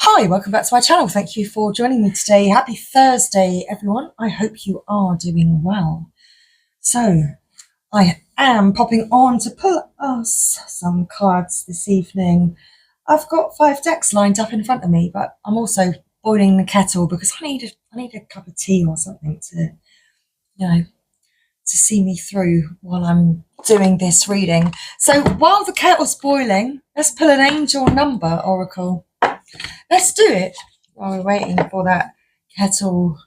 Hi, welcome back to my channel. Thank you for joining me today. Happy Thursday, everyone. I hope you are doing well. So, I am popping on to pull us some cards this evening. I've got 5 decks lined up in front of me, but I'm also boiling the kettle because I need a cup of tea or something to, to see me through while I'm doing this reading. So, while the kettle's boiling, let's pull an angel number oracle. Let's do it while we're waiting for that kettle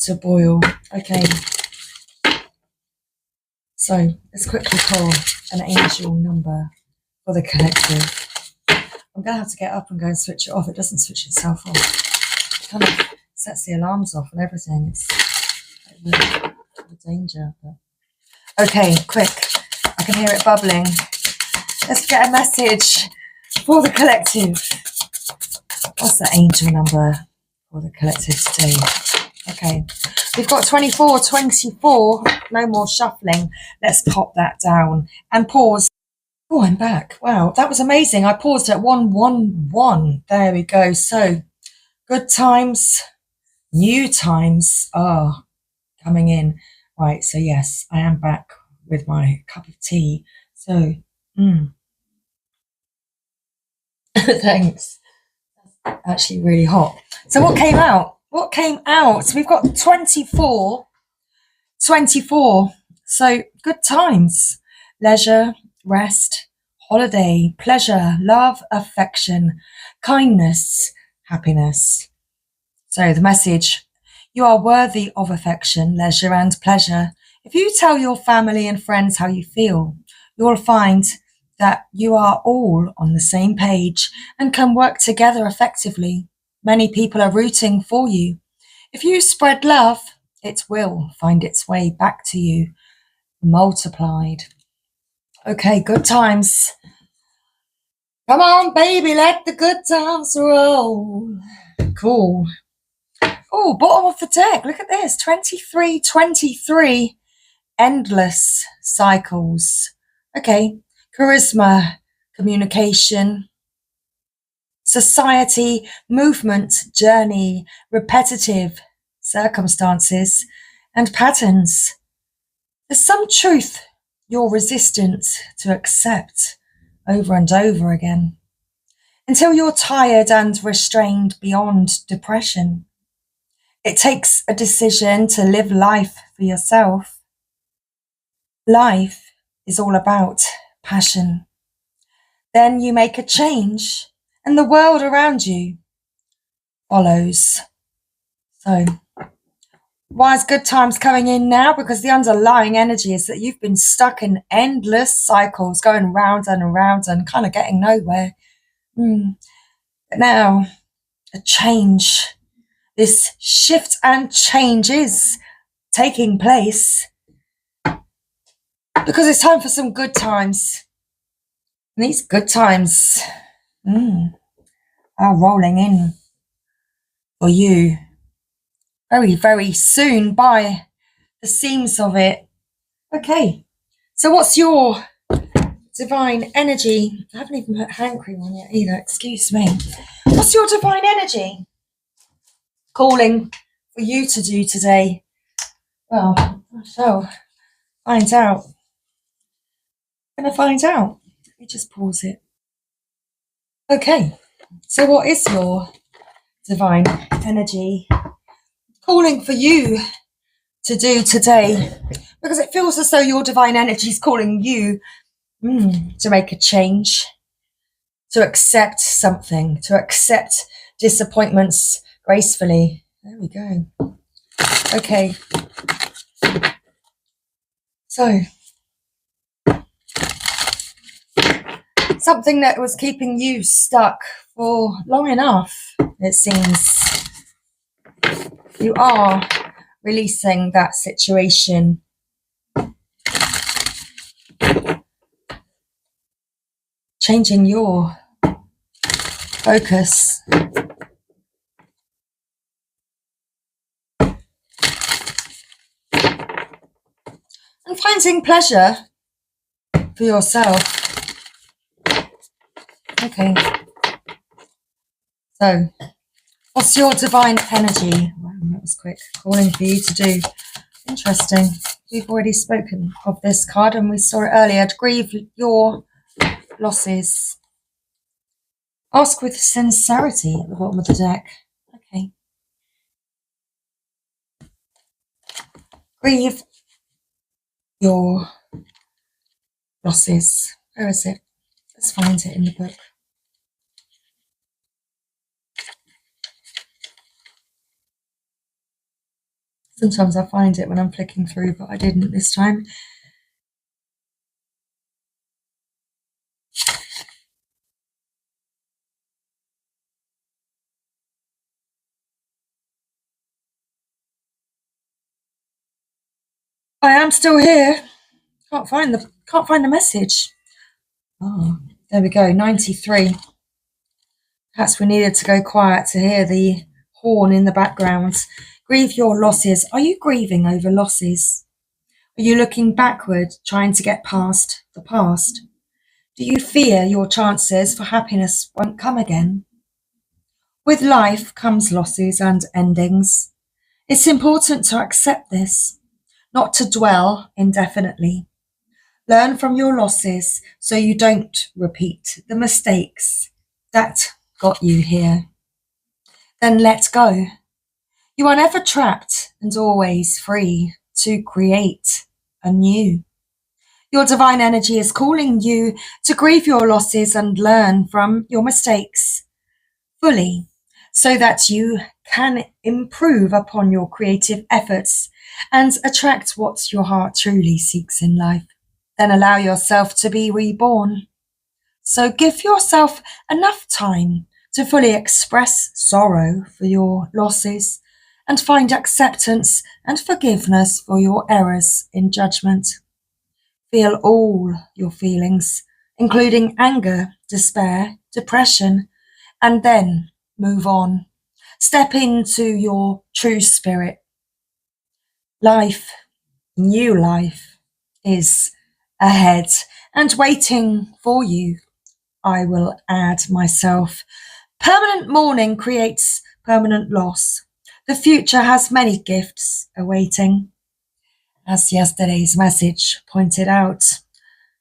to boil. Okay. So let's quickly pull an angel number for the collective. I'm going to have to get up and go and switch it off. It doesn't switch itself off. It kind of sets the alarms off and everything. It's a danger. But... Okay, quick. I can hear it bubbling. Let's get a message for the collective. What's the angel number for the collective today? Okay, we've got 24, 24. No more shuffling. Let's pop that down and pause. Oh, I'm back. Wow, that was amazing. I paused at 111. There we go. So, good times, new times are coming in. Right, so yes, I am back with my cup of tea. So, thanks. Actually really hot. So what came out? What came out? So we've got 24. 24. So good times, leisure, rest, holiday, pleasure, love, affection, kindness, happiness. So the message: you are worthy of affection, leisure and pleasure. If you tell your family and friends how you feel, you'll find that you are all on the same page and can work together effectively. Many people are rooting for you. If you spread love, it will find its way back to you, multiplied. Okay, good times. Come on, baby, let the good times roll. Cool. Oh, bottom of the deck. Look at this. 23, 23. Endless cycles. Okay. Charisma, communication, society, movement, journey, repetitive circumstances, and patterns. There's some truth you're resistant to accept over and over again until you're tired and restrained beyond depression. It takes a decision to live life for yourself. Life is all about passion. Then you make a change and the world around you follows. So, why is good times coming in now? Because the underlying energy is that you've been stuck in endless cycles, going round and round and kind of getting nowhere. But now, a change, this shift and change is taking place because it's time for some good times. And these good times are rolling in for you very, very soon by the seams of it. Okay, so what's your divine energy? I haven't even put hand cream on yet either, excuse me. What's your divine energy calling for you to do today? Well, I shall find out. I'm going to find out. Let me just pause it. Okay, so what is your divine energy calling for you to do today? Because it feels as though your divine energy is calling you to make a change, to accept something, to accept disappointments gracefully. There we go. Okay. So, something that was keeping you stuck for long enough, it seems. You are releasing that situation. Changing your focus. And finding pleasure for yourself. Okay. So, what's your divine energy? Wow, that was quick. Calling for you to do. Interesting. We've already spoken of this card and we saw it earlier. To grieve your losses. Ask with sincerity at the bottom of the deck. Okay. Grieve your losses. Where is it? Let's find it in the book. Sometimes I find it when I'm flicking through, but I didn't this time. I am still here. Can't find the message. Oh, there we go. 93. Perhaps we needed to go quiet to hear the horn in the background. Grieve your losses. Are you grieving over losses? Are you looking backward, trying to get past the past? Do you fear your chances for happiness won't come again? With life comes losses and endings. It's important to accept this, not to dwell indefinitely. Learn from your losses so you don't repeat the mistakes that got you here. Then let go. You are never trapped and always free to create anew. Your divine energy is calling you to grieve your losses and learn from your mistakes fully so that you can improve upon your creative efforts and attract what your heart truly seeks in life. Then allow yourself to be reborn. So give yourself enough time to fully express sorrow for your losses and find acceptance and forgiveness for your errors in judgment. Feel all your feelings, including anger, despair, depression, and then move on. Step into your true spirit. Life, new life, is ahead and waiting for you. I will add myself. Permanent mourning creates permanent loss. The future has many gifts awaiting. As yesterday's message pointed out,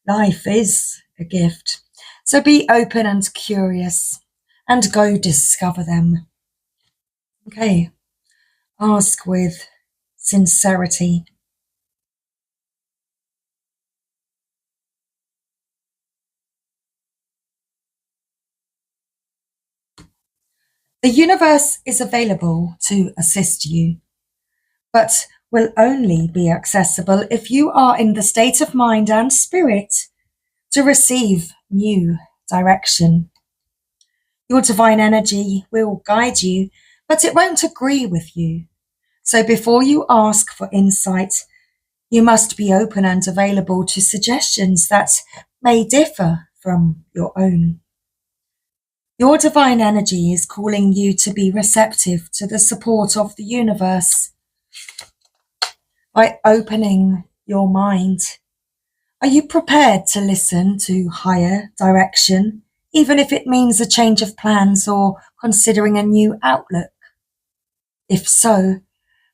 life is a gift. So be open and curious and go discover them. Okay, ask with sincerity. The universe is available to assist you, but will only be accessible if you are in the state of mind and spirit to receive new direction. Your divine energy will guide you, but it won't agree with you. So before you ask for insight, you must be open and available to suggestions that may differ from your own. Your divine energy is calling you to be receptive to the support of the universe by opening your mind. Are you prepared to listen to higher direction, even if it means a change of plans or considering a new outlook? If so,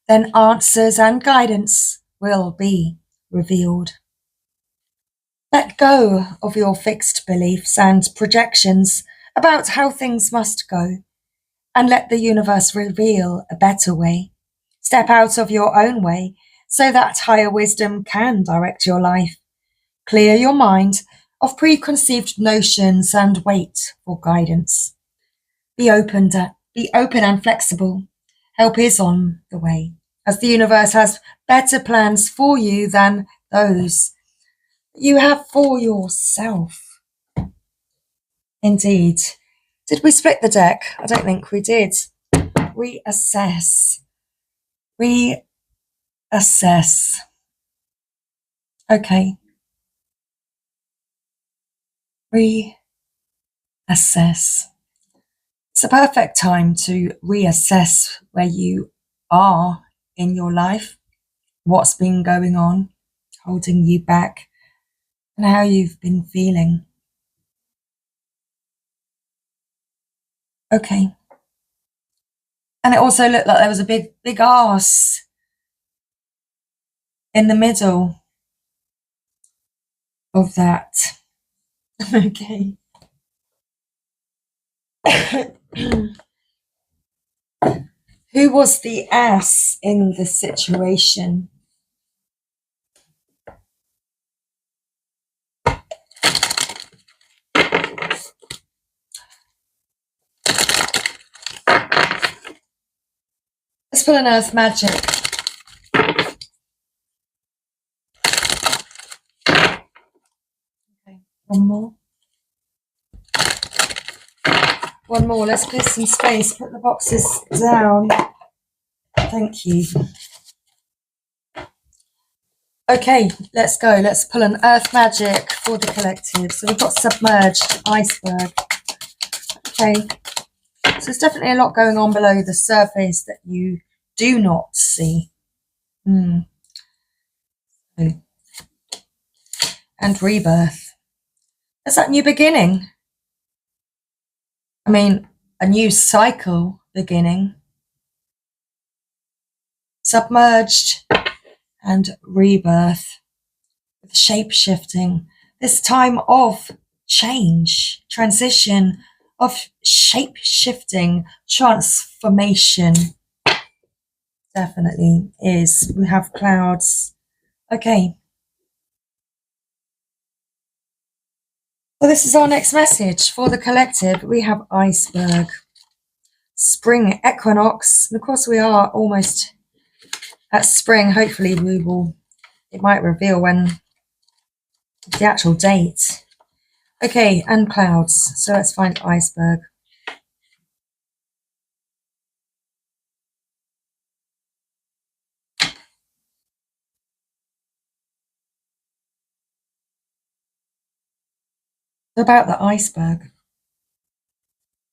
then answers and guidance will be revealed. Let go of your fixed beliefs and projections about how things must go, and let the universe reveal a better way. Step out of your own way so that higher wisdom can direct your life. Clear your mind of preconceived notions and wait for guidance. Be open and flexible. Help is on the way, as the universe has better plans for you than those you have for yourself. Indeed. Did we split the deck? I don't think we did. Reassess. Reassess. Okay. Reassess. It's a perfect time to reassess where you are in your life, what's been going on, holding you back, and how you've been feeling. Okay. And it also looked like there was a big arse in the middle of that. Okay. Who was the ass in the situation? Let's pull an earth magic. Okay, one more. One more. Let's clear some space. Put the boxes down. Thank you. Okay, let's go. Let's pull an earth magic for the collective. So we've got submerged iceberg. Okay. So there's definitely a lot going on below the surface that you do not see. And rebirth. Is that new beginning? I mean, a new cycle beginning. Submerged and rebirth with shape shifting. This time of change, transition, of shape shifting, transformation. Definitely is. We have clouds. Okay. Well, this is our next message for the collective. We have iceberg, spring equinox. And of course, we are almost at spring. Hopefully, it might reveal when the actual date. Okay, and clouds. So let's find iceberg. About the iceberg.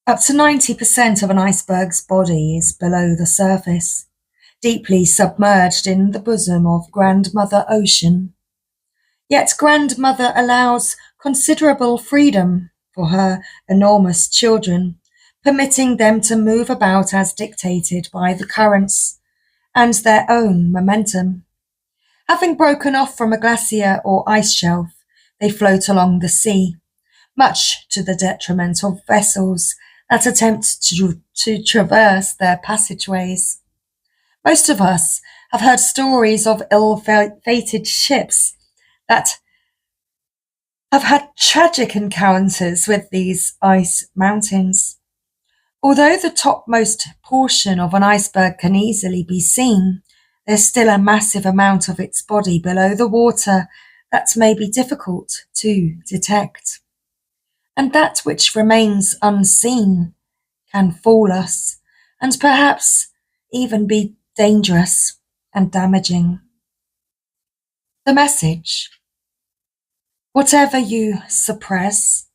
Up to 90% of an iceberg's body is below the surface, deeply submerged in the bosom of Grandmother Ocean. Yet Grandmother allows considerable freedom for her enormous children, permitting them to move about as dictated by the currents and their own momentum. Having broken off from a glacier or ice shelf, they float along the sea, much to the detriment of vessels that attempt to traverse their passageways. Most of us have heard stories of ill-fated ships that have had tragic encounters with these ice mountains. Although the topmost portion of an iceberg can easily be seen, there's still a massive amount of its body below the water that may be difficult to detect. And that which remains unseen can fool us and perhaps even be dangerous and damaging. The message: whatever you suppress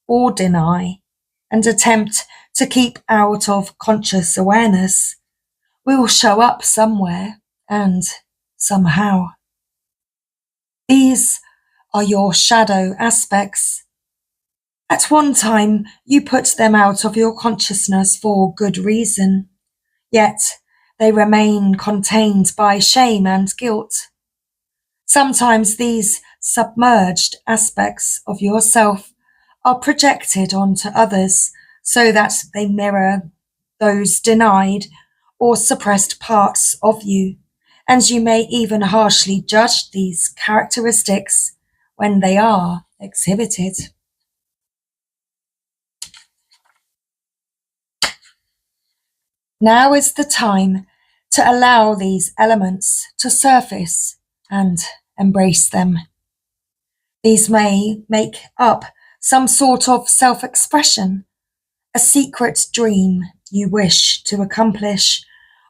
or deny and attempt to keep out of conscious awareness will show up somewhere and somehow. These are your shadow aspects. At one time, you put them out of your consciousness for good reason, yet they remain contained by shame and guilt. Sometimes these submerged aspects of yourself are projected onto others so that they mirror those denied or suppressed parts of you, and you may even harshly judge these characteristics when they are exhibited. Now is the time to allow these elements to surface and embrace them. These may make up some sort of self-expression, a secret dream you wish to accomplish,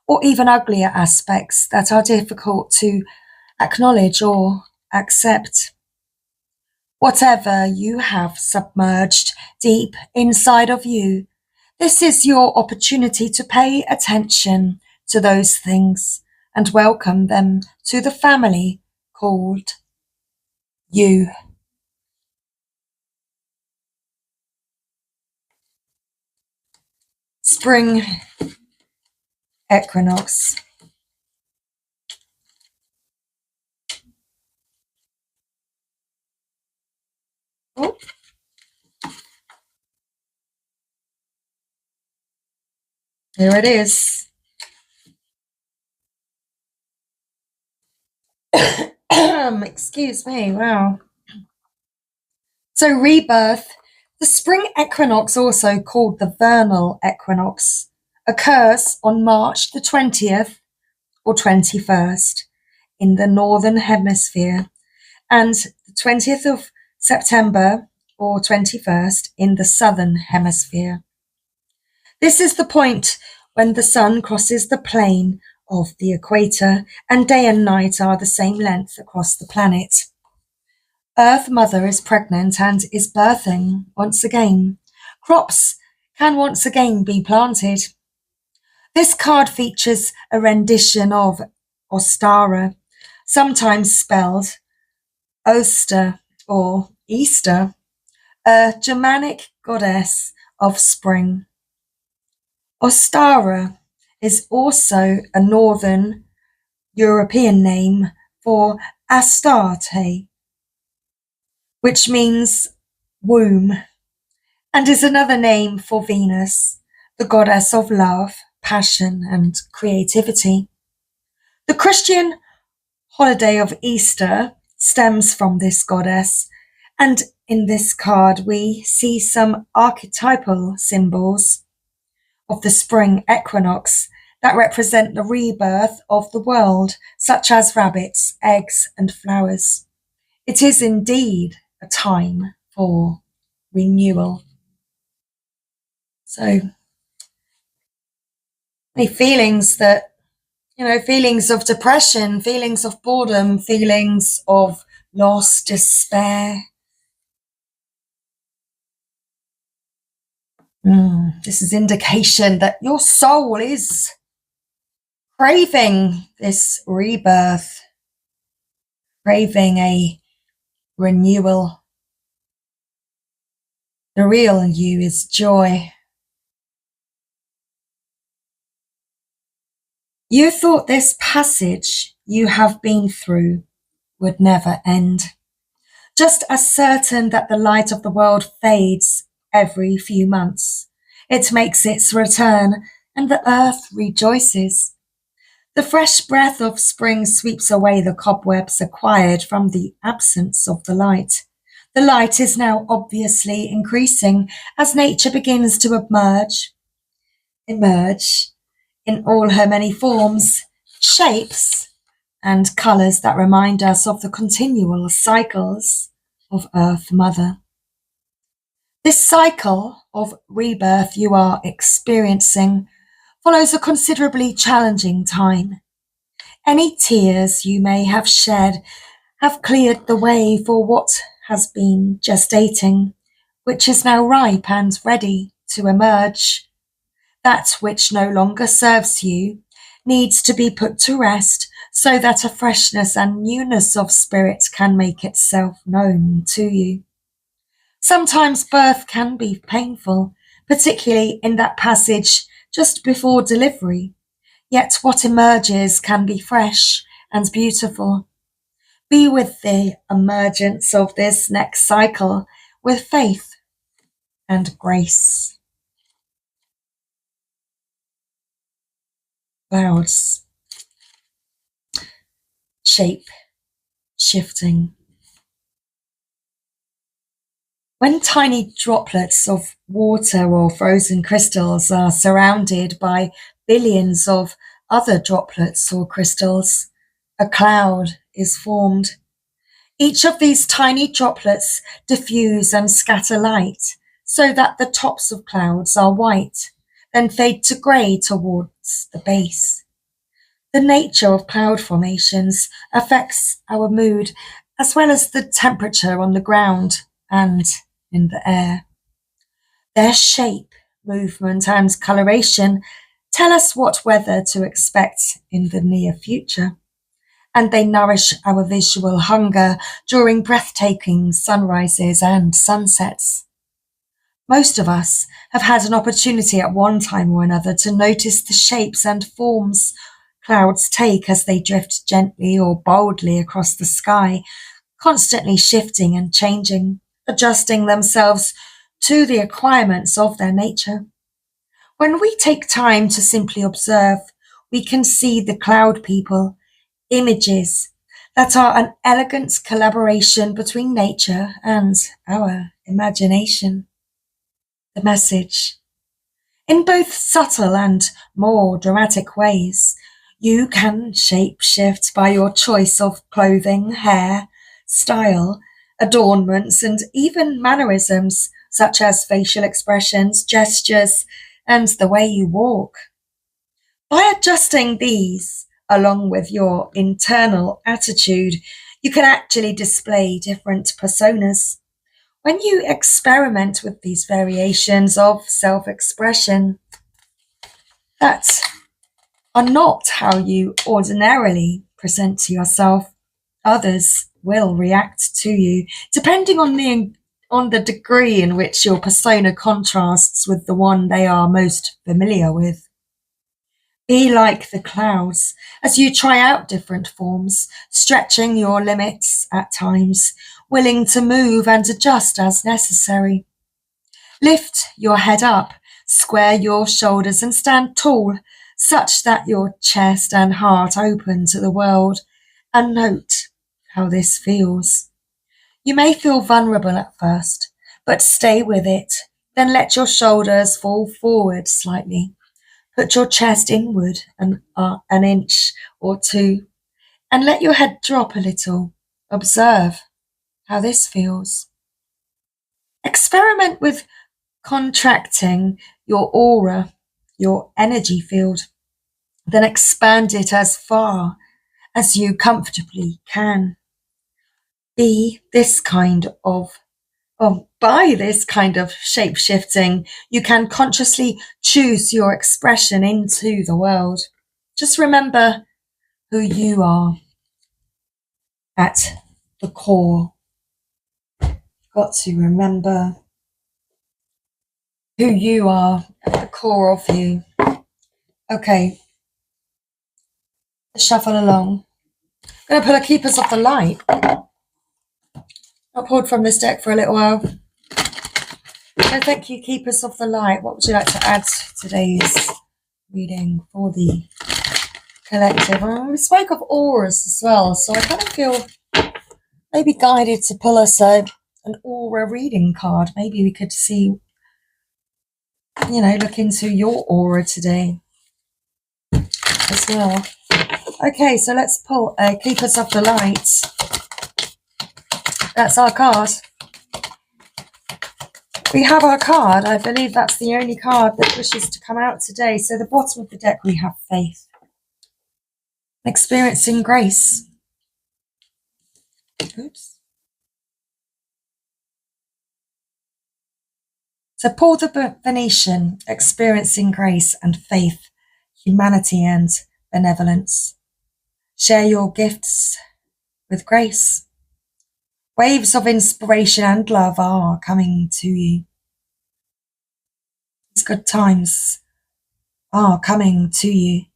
or even uglier aspects that are difficult to acknowledge or accept. Whatever you have submerged deep inside of you, this is your opportunity to pay attention to those things and welcome them to the family called you. Spring equinox. Oh. Here it is. Excuse me, wow. So rebirth, the spring equinox, also called the vernal equinox, occurs on March the 20th or 21st in the northern hemisphere and the 20th of September or 21st in the southern hemisphere. This is the point when the sun crosses the plane of the equator and day and night are the same length across the planet. Earth Mother is pregnant and is birthing once again. Crops can once again be planted. This card features a rendition of Ostara, sometimes spelled Oster or Easter, a Germanic goddess of spring. Ostara is also a northern European name for Astarte, which means womb, and is another name for Venus, the goddess of love, passion, and creativity. The Christian holiday of Easter stems from this goddess, and in this card we see some archetypal symbols of the spring equinox that represent the rebirth of the world, such as rabbits, eggs, and flowers. It is indeed a time for renewal. So, any feelings that, feelings of depression, feelings of boredom, feelings of loss, despair. This is indication that your soul is craving this rebirth, craving a renewal. The real you is joy. You thought this passage you have been through would never end. Just as certain that the light of the world fades every few months, it makes its return and the earth rejoices. The fresh breath of spring sweeps away the cobwebs acquired from the absence of the light. The light is now obviously increasing as nature begins to emerge in all her many forms, shapes, and colours that remind us of the continual cycles of Earth Mother. This cycle of rebirth you are experiencing follows a considerably challenging time. Any tears you may have shed have cleared the way for what has been gestating, which is now ripe and ready to emerge. That which no longer serves you needs to be put to rest so that a freshness and newness of spirit can make itself known to you. Sometimes birth can be painful, particularly in that passage just before delivery, yet what emerges can be fresh and beautiful. Be with the emergence of this next cycle with faith and grace. Clouds, shape shifting. When tiny droplets of water or frozen crystals are surrounded by billions of other droplets or crystals, a cloud is formed. Each of these tiny droplets diffuse and scatter light so that the tops of clouds are white, then fade to grey towards the base. The nature of cloud formations affects our mood as well as the temperature on the ground and in the air. Their shape, movement, and coloration tell us what weather to expect in the near future, and they nourish our visual hunger during breathtaking sunrises and sunsets. Most of us have had an opportunity at one time or another to notice the shapes and forms clouds take as they drift gently or boldly across the sky, constantly shifting and changing, adjusting themselves to the requirements of their nature. When we take time to simply observe, we can see the cloud people, images that are an elegant collaboration between nature and our imagination. The message. In both subtle and more dramatic ways, you can shape shift by your choice of clothing, hair, style, adornments, and even mannerisms such as facial expressions, gestures, and the way you walk. By adjusting these, along with your internal attitude, you can actually display different personas. When you experiment with these variations of self-expression that are not how you ordinarily present to yourself, others will react to you, depending on the degree in which your persona contrasts with the one they are most familiar with. Be like the clouds as you try out different forms, stretching your limits at times, willing to move and adjust as necessary. Lift your head up, square your shoulders and stand tall, such that your chest and heart open to the world, and note how this feels. You may feel vulnerable at first, but stay with it. Then let your shoulders fall forward slightly. Put your chest inward an inch or two, and let your head drop a little. Observe how this feels. Experiment with contracting your aura, your energy field, then expand it as far as you comfortably can. Be this kind of By this kind of shape shifting, you can consciously choose your expression into the world. Just remember who you are at the core. Got to remember who you are at the core of you. Okay, let's shuffle along. I'm going to pull a Keepers of the Light. I pulled from this deck for a little while. So thank you, Keepers of the Light. What would you like to add to today's reading for the collective? We spoke of auras as well, so I kind of feel maybe guided to pull us an aura reading card. Maybe we could see, look into your aura today as well. Okay, so let's pull a Keepers of the Light. That's our card. We have our card. I believe that's the only card that wishes to come out today. So the bottom of the deck, we have faith. Experiencing grace. Oops. So Paul the Venetian, experiencing grace and faith, humanity and benevolence. Share your gifts with grace. Waves of inspiration and love are coming to you. These good times are coming to you.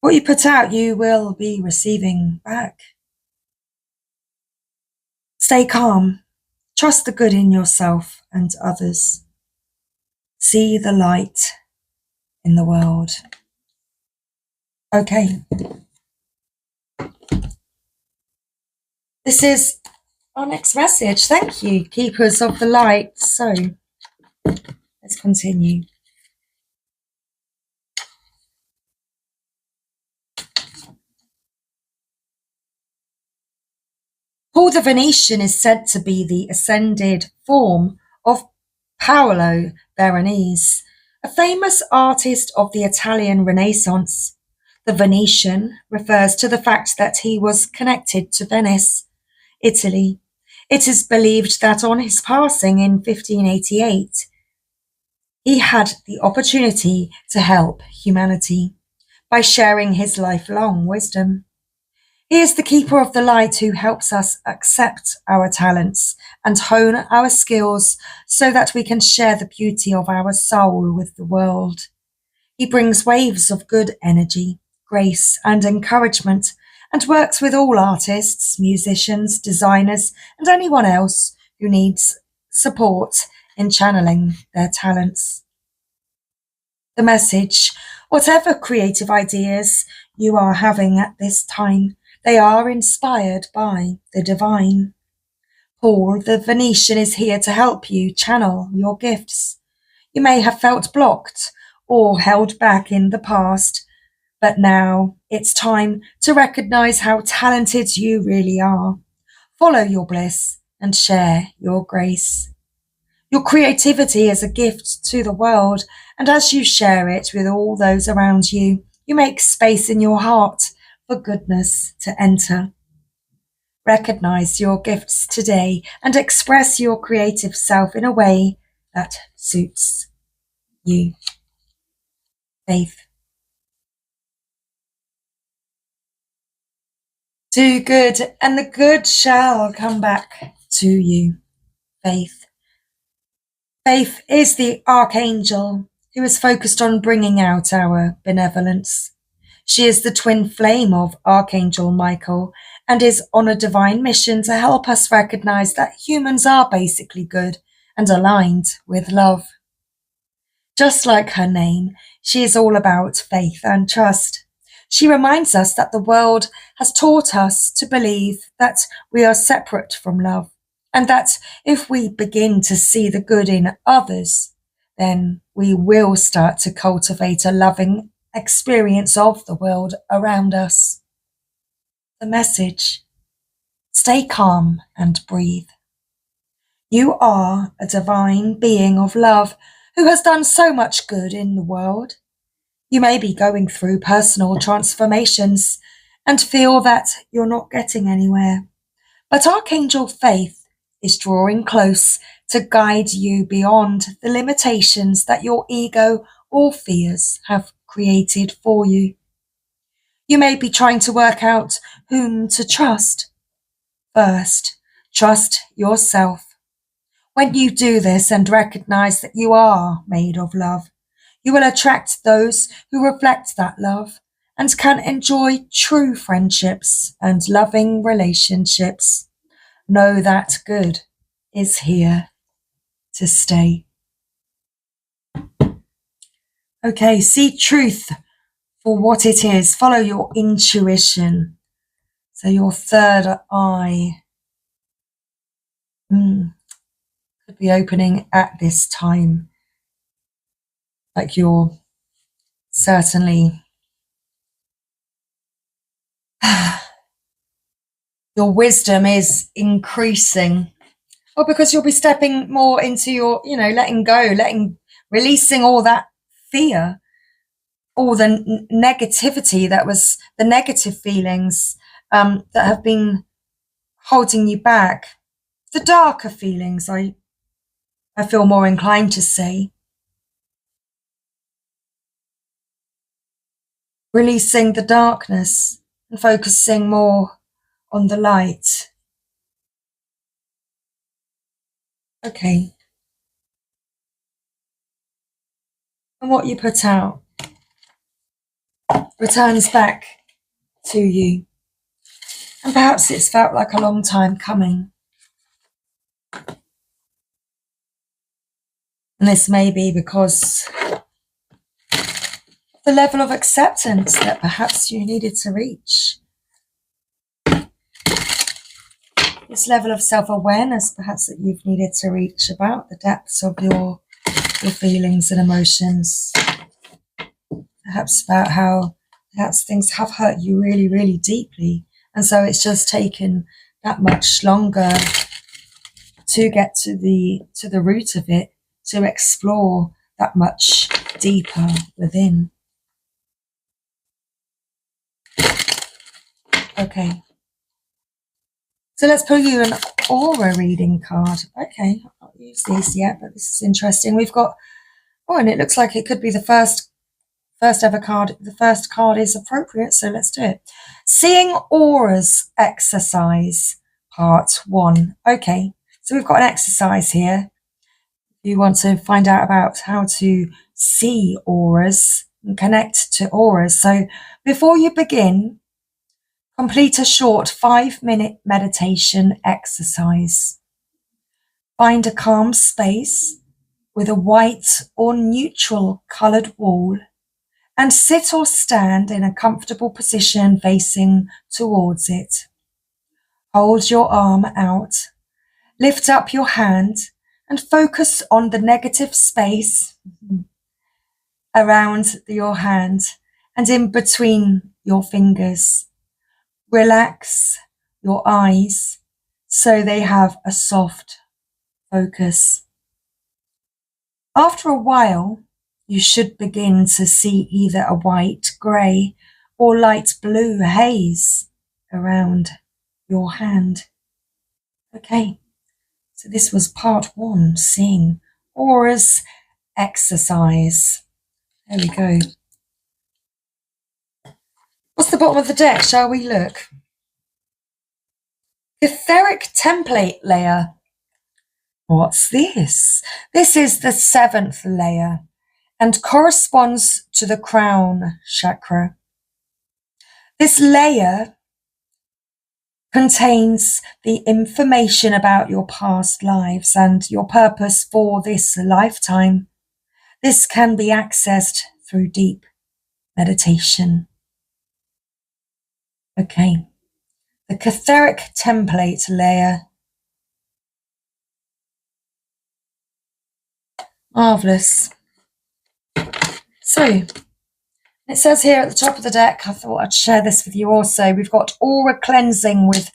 What you put out, you will be receiving back. Stay calm. Trust the good in yourself and others. See the light in the world. Okay. This is our next message. Thank you, Keepers of the Light. So, let's continue. Paul the Venetian is said to be the ascended form of Paolo Veronese, a famous artist of the Italian Renaissance. The Venetian refers to the fact that he was connected to Venice, Italy. It is believed that on his passing in 1588, he had the opportunity to help humanity by sharing his lifelong wisdom. He is the keeper of the light who helps us accept our talents and hone our skills so that we can share the beauty of our soul with the world. He brings waves of good energy, grace, and encouragement, and works with all artists, musicians, designers, and anyone else who needs support in channeling their talents. The message: whatever creative ideas you are having at this time, they are inspired by the divine. Paul, the Venetian, is here to help you channel your gifts. You may have felt blocked or held back in the past, but now it's time to recognize how talented you really are. Follow your bliss and share your grace. Your creativity is a gift to the world, and as you share it with all those around you, you make space in your heart for goodness to enter. Recognize your gifts today and express your creative self in a way that suits you. Faith. Do good, and the good shall come back to you. Faith. Faith is the archangel who is focused on bringing out our benevolence. She is the twin flame of Archangel Michael and is on a divine mission to help us recognize that humans are basically good and aligned with love. Just like her name, she is all about faith and trust. She reminds us that the world has taught us to believe that we are separate from love, and that if we begin to see the good in others, then we will start to cultivate a loving experience of the world around us. The message: stay calm and breathe. You are a divine being of love who has done so much good in the world. You may be going through personal transformations and feel that you're not getting anywhere, but Archangel Faith is drawing close to guide you beyond the limitations that your ego or fears have created for you. You may be trying to work out whom to trust. First, trust yourself. When you do this and recognize that you are made of love, you will attract those who reflect that love and can enjoy true friendships and loving relationships. Know that good is here to stay. Okay, see truth for what it is. Follow your intuition. So your third eye could be opening at this time. Like you're certainly your wisdom is increasing. Or because you'll be stepping more into your, letting go, releasing all that fear, all the negativity that was the negative feelings that have been holding you back. The darker feelings, I feel more inclined to say. Releasing the darkness and focusing more on the light. Okay. And what you put out returns back to you. And perhaps it's felt like a long time coming. And this may be because the level of acceptance that perhaps you needed to reach. This level of self-awareness perhaps that you've needed to reach about the depths of your feelings and emotions. Perhaps about how perhaps things have hurt you really, really deeply. And so it's just taken that much longer to get to the root of it, to explore that much deeper within. Okay. So let's pull you an aura reading card. Okay, I've not used these yet, but this is interesting. We've got, and it looks like it could be the first first ever card, the first card is appropriate, so let's do it. Seeing Auras exercise, part 1. Okay, so we've got an exercise here. If you want to find out about how to see auras and connect to auras. So before you begin, complete a short 5-minute meditation exercise. Find a calm space with a white or neutral coloured wall and sit or stand in a comfortable position facing towards it. Hold your arm out, lift up your hand and focus on the negative space around your hand and in between your fingers. Relax your eyes so they have a soft focus. After a while, you should begin to see either a white, grey or light blue haze around your hand. Okay, so this was part 1, seeing auras exercise. There we go. What's the bottom of the deck? Shall we look? Etheric template layer. What's this? This is the 7th layer and corresponds to the crown chakra. This layer contains the information about your past lives and your purpose for this lifetime. This can be accessed through deep meditation. Okay, the etheric template layer. Marvellous. So, it says here at the top of the deck, I thought I'd share this with you also. We've got aura cleansing with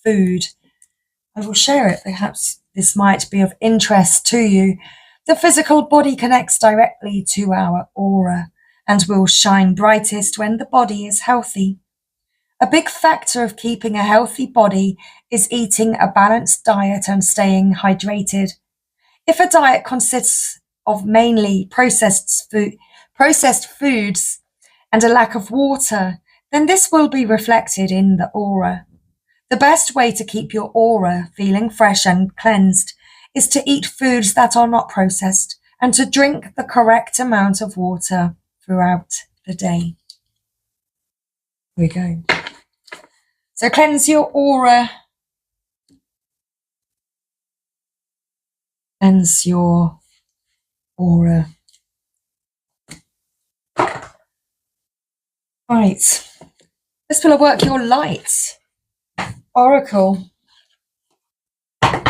food. I will share it. Perhaps this might be of interest to you. The physical body connects directly to our aura and will shine brightest when the body is healthy. A big factor of keeping a healthy body is eating a balanced diet and staying hydrated. If a diet consists of mainly processed foods and a lack of water, then this will be reflected in the aura. The best way to keep your aura feeling fresh and cleansed is to eat foods that are not processed and to drink the correct amount of water throughout the day. Here we go. So cleanse your aura. Cleanse your aura. Right. This will work your light. Oracle.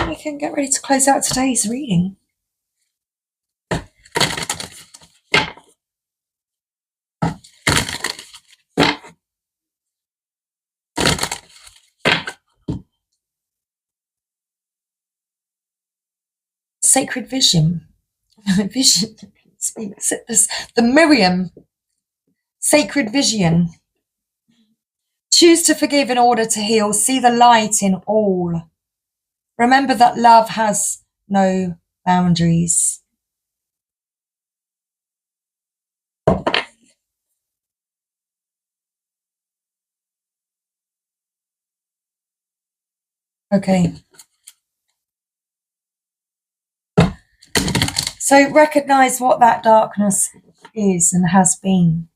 We can get ready to close out today's reading. Sacred vision. Vision. The Miriam. Sacred vision. Choose to forgive in order to heal. See the light in all. Remember that love has no boundaries. Okay. So recognize what that darkness is and has been.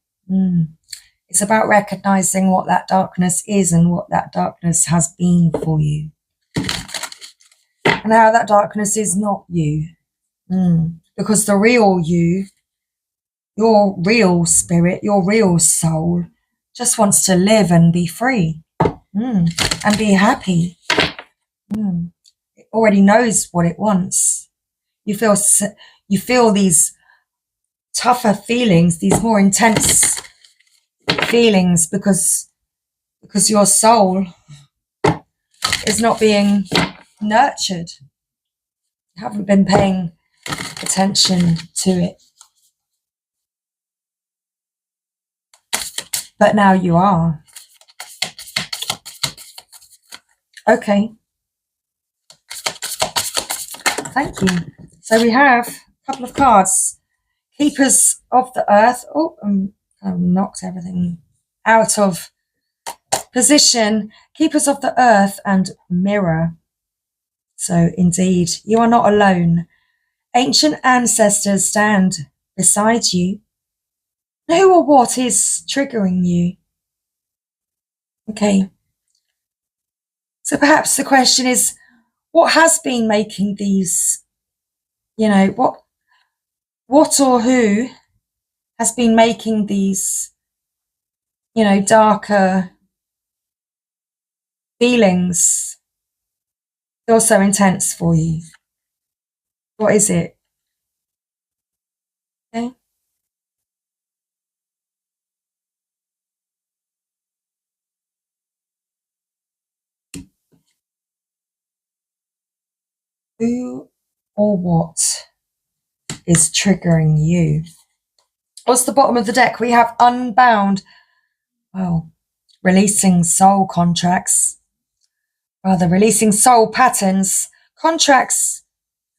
It's about recognizing what that darkness is and what that darkness has been for you. And how that darkness is not you. Because the real you, your real spirit, your real soul, just wants to live and be free. And be happy. It already knows what it wants. You feel these tougher feelings, these more intense feelings because your soul is not being nurtured. You haven't been paying attention to it. But now you are. Okay. Thank you. So we have a couple of cards. Keepers of the Earth. Kind of knocked everything out of position. Keepers of the earth and mirror. So indeed, you are not alone. Ancient ancestors stand beside you. Who or what is triggering you? Okay. So perhaps the question is, what has been making these, what or who has been making these, darker feelings feel so intense for you? What is it? Okay. Who or what is triggering you? What's the bottom of the deck? We have unbound. Well, releasing soul contracts. Rather, releasing soul patterns, contracts,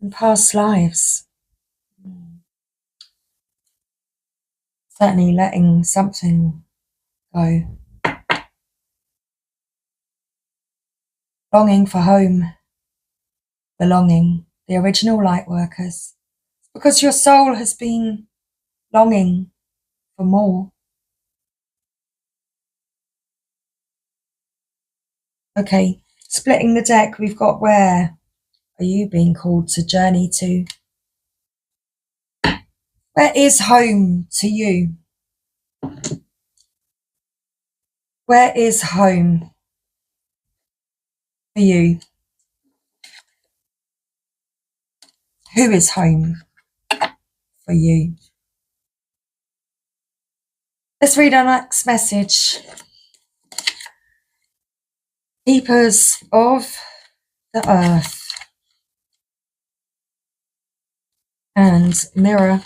and past lives. Certainly letting something go. Longing for home. Belonging. The original light workers. Because your soul has been longing for more. Okay, splitting the deck, we've got where are you being called to journey to? Where is home to you? Where is home for you? Who is home for you? Let's read our next message. Keepers of the earth and mirror.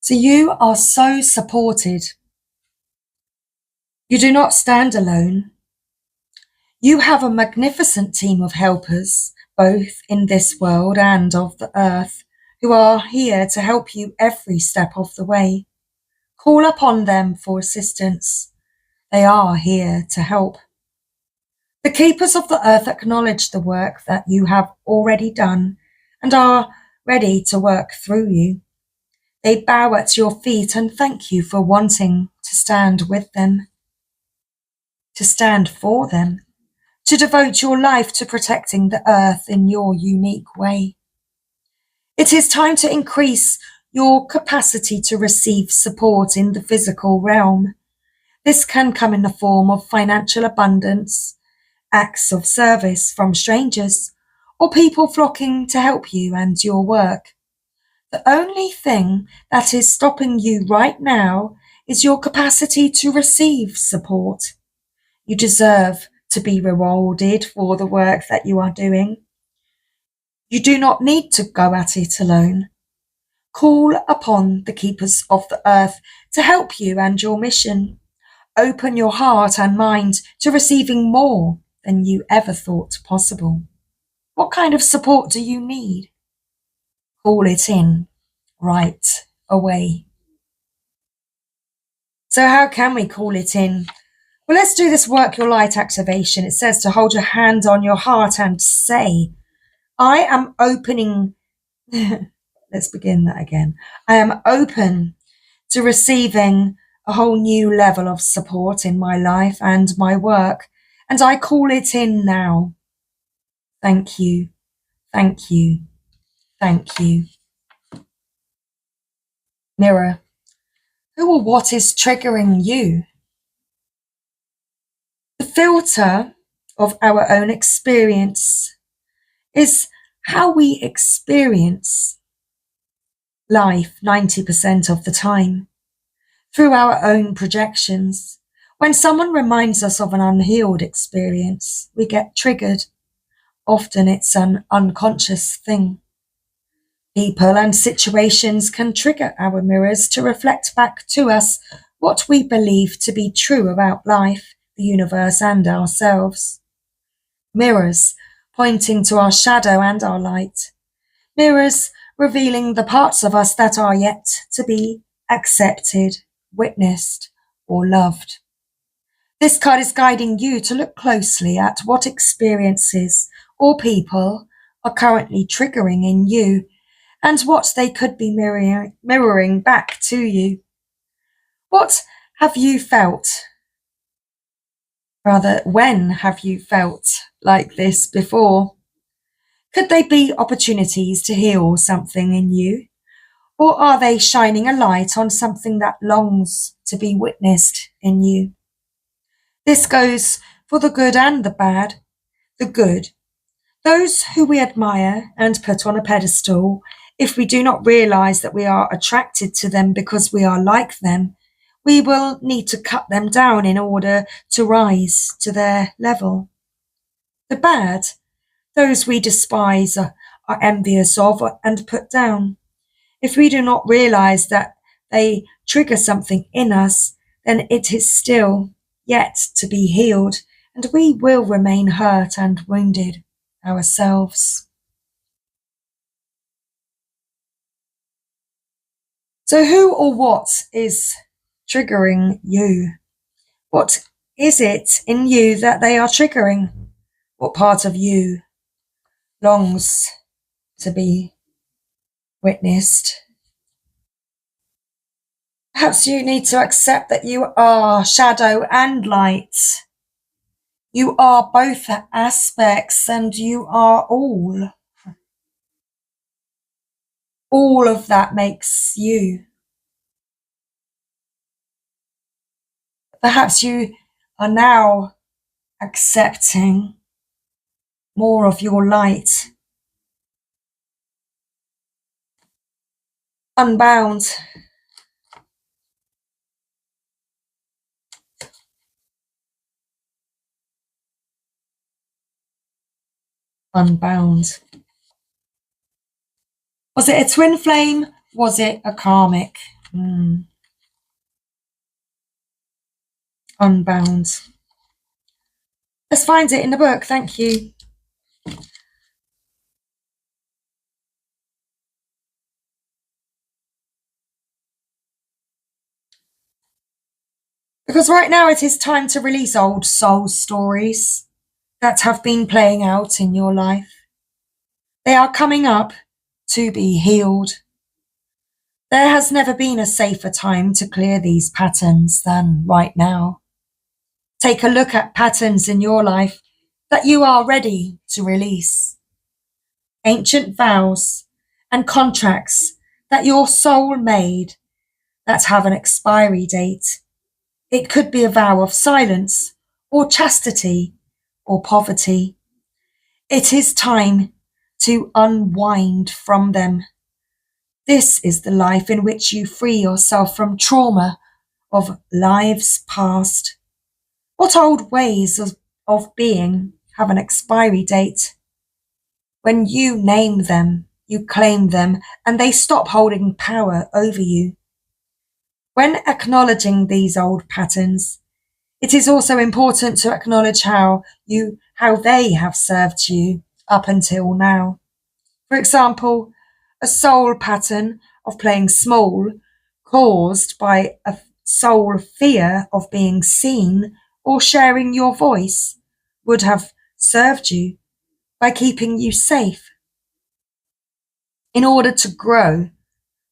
So you are so supported. You do not stand alone. You have a magnificent team of helpers, both in this world and of the earth, who are here to help you every step of the way. Call upon them for assistance. They are here to help. The keepers of the earth acknowledge the work that you have already done and are ready to work through you. They bow at your feet and thank you for wanting to stand with them, to stand for them, to devote your life to protecting the earth in your unique way. It is time to increase your capacity to receive support in the physical realm. This can come in the form of financial abundance, acts of service from strangers, or people flocking to help you and your work. The only thing that is stopping you right now is your capacity to receive support. You deserve to be rewarded for the work that you are doing. You do not need to go at it alone. Call upon the keepers of the earth to help you and your mission. Open your heart and mind to receiving more than you ever thought possible. What kind of support do you need? Call it in right away. So how can we call it in? Well, let's do this work your light activation. It says to hold your hand on your heart and say, I am opening. Let's begin that again. I am open to receiving a whole new level of support in my life and my work, and I call it in now. Thank you, thank you, thank you. Mirror, who or what is triggering you? The filter of our own experience is how we experience life 90% of the time, through our own projections. When someone reminds us of an unhealed experience, we get triggered. Often it's an unconscious thing. People and situations can trigger our mirrors to reflect back to us what we believe to be true about life, the universe, and ourselves. Mirrors pointing to our shadow and our light. Mirrors revealing the parts of us that are yet to be accepted, witnessed, or loved. This card is guiding you to look closely at what experiences or people are currently triggering in you and what they could be mirroring back to you. What have you felt? Rather, when have you felt like this before? Could they be opportunities to heal something in you? Or are they shining a light on something that longs to be witnessed in you? This goes for the good and the bad. The good, those who we admire and put on a pedestal, if we do not realize that we are attracted to them because we are like them, we will need to cut them down in order to rise to their level. The bad, those we despise, are envious of, and put down. If we do not realize that they trigger something in us, then it is still yet to be healed, and we will remain hurt and wounded ourselves. So who or what is triggering you? What is it in you that they are triggering? What part of you longs to be witnessed? Perhaps you need to accept that you are shadow and light. You are both aspects and you are all. All of that makes you. Perhaps you are now accepting more of your light. Unbound. Unbound. Was it a twin flame? Was it a karmic? Unbound. Let's find it in the book. Thank you. Because right now it is time to release old soul stories that have been playing out in your life. They are coming up to be healed. There has never been a safer time to clear these patterns than right now. Take a look at patterns in your life that you are ready to release. Ancient vows and contracts that your soul made that have an expiry date. It could be a vow of silence or chastity or poverty. It is time to unwind from them. This is the life in which you free yourself from trauma of lives past. What old ways of being have an expiry date? When you name them, you claim them, and they stop holding power over you. When acknowledging these old patterns, it is also important to acknowledge how they have served you up until now. For example, a soul pattern of playing small caused by a soul fear of being seen or sharing your voice would have served you by keeping you safe. In order to grow,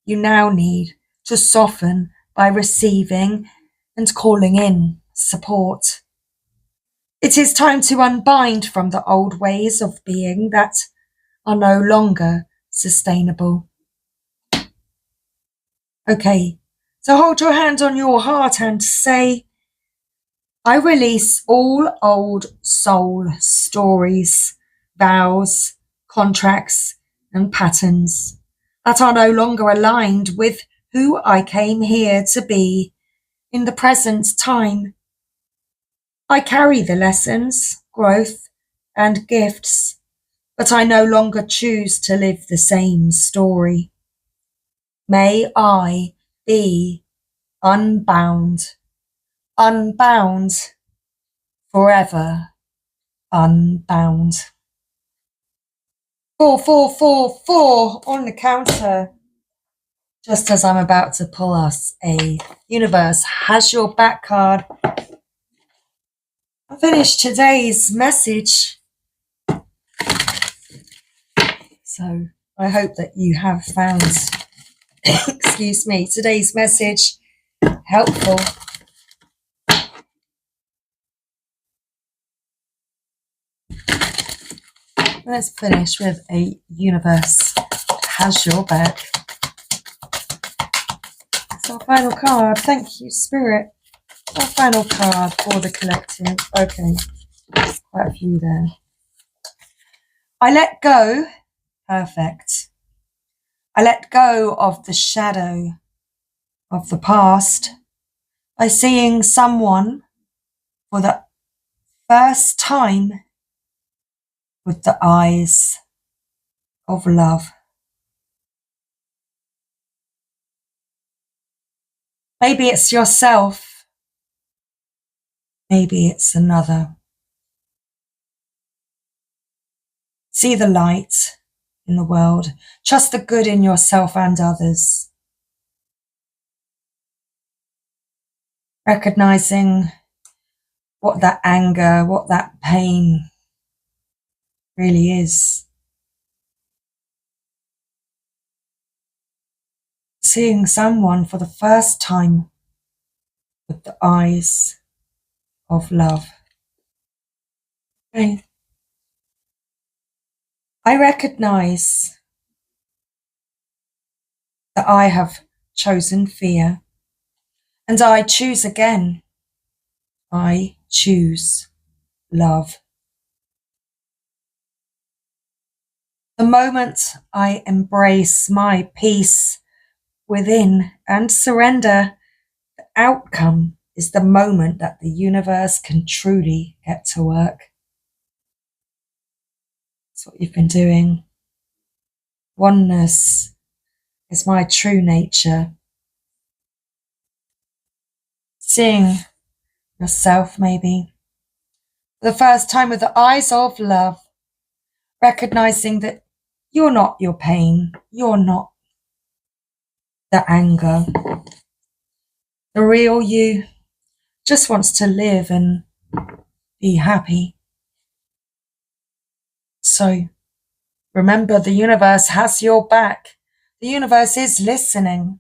you now need to soften by receiving and calling in support. It is time to unbind from the old ways of being that are no longer sustainable. Okay, so hold your hand on your heart and say, I release all old soul stories, vows, contracts, and patterns that are no longer aligned with who I came here to be in the present time. I carry the lessons, growth, and gifts, but I no longer choose to live the same story. May I be unbound, unbound, forever unbound. 4 on the counter. Just as I'm about to pull us a Universe Has Your Back card. I finished today's message. So I hope that you have found, excuse me, today's message helpful. Let's finish with a Universe Has Your Back. It's our final card. Thank you, Spirit. Our final card for the collective. Okay, quite a few there. I let go. Perfect. I let go of the shadow of the past by seeing someone for the first time with the eyes of love. Maybe it's yourself. Maybe it's another. See the light in the world. Trust the good in yourself and others. Recognizing what that anger, what that pain really is. Seeing someone for the first time with the eyes of love. Okay. I recognize that I have chosen fear, and I choose again. I choose love. The moment I embrace my peace within and surrender, the outcome is the moment that the universe can truly get to work. That's what you've been doing. Oneness is my true nature. Seeing yourself maybe for the first time with the eyes of love, recognizing that you're not your pain, you're not the anger. The real you just wants to live and be happy. So remember, the universe has your back. The universe is listening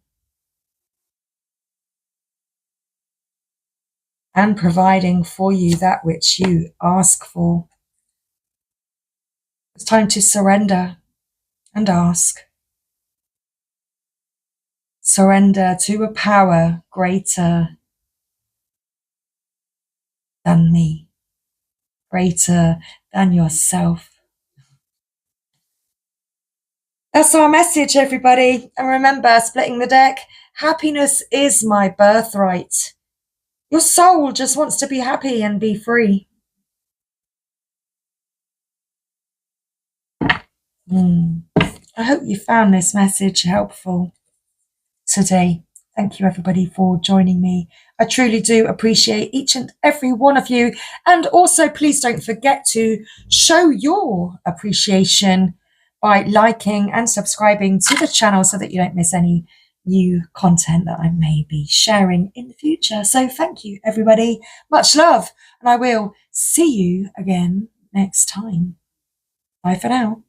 and providing for you that which you ask for. It's time to surrender and ask. Surrender to a power greater than me, greater than yourself. That's our message, everybody. And remember, splitting the deck, happiness is my birthright. Your soul just wants to be happy and be free. I hope you found this message helpful today. Thank you, everybody, for joining me. I truly do appreciate each and every one of you. And also, please don't forget to show your appreciation by liking and subscribing to the channel so that you don't miss any new content that I may be sharing in the future. So thank you, everybody. Much love. And I will see you again next time. Bye for now.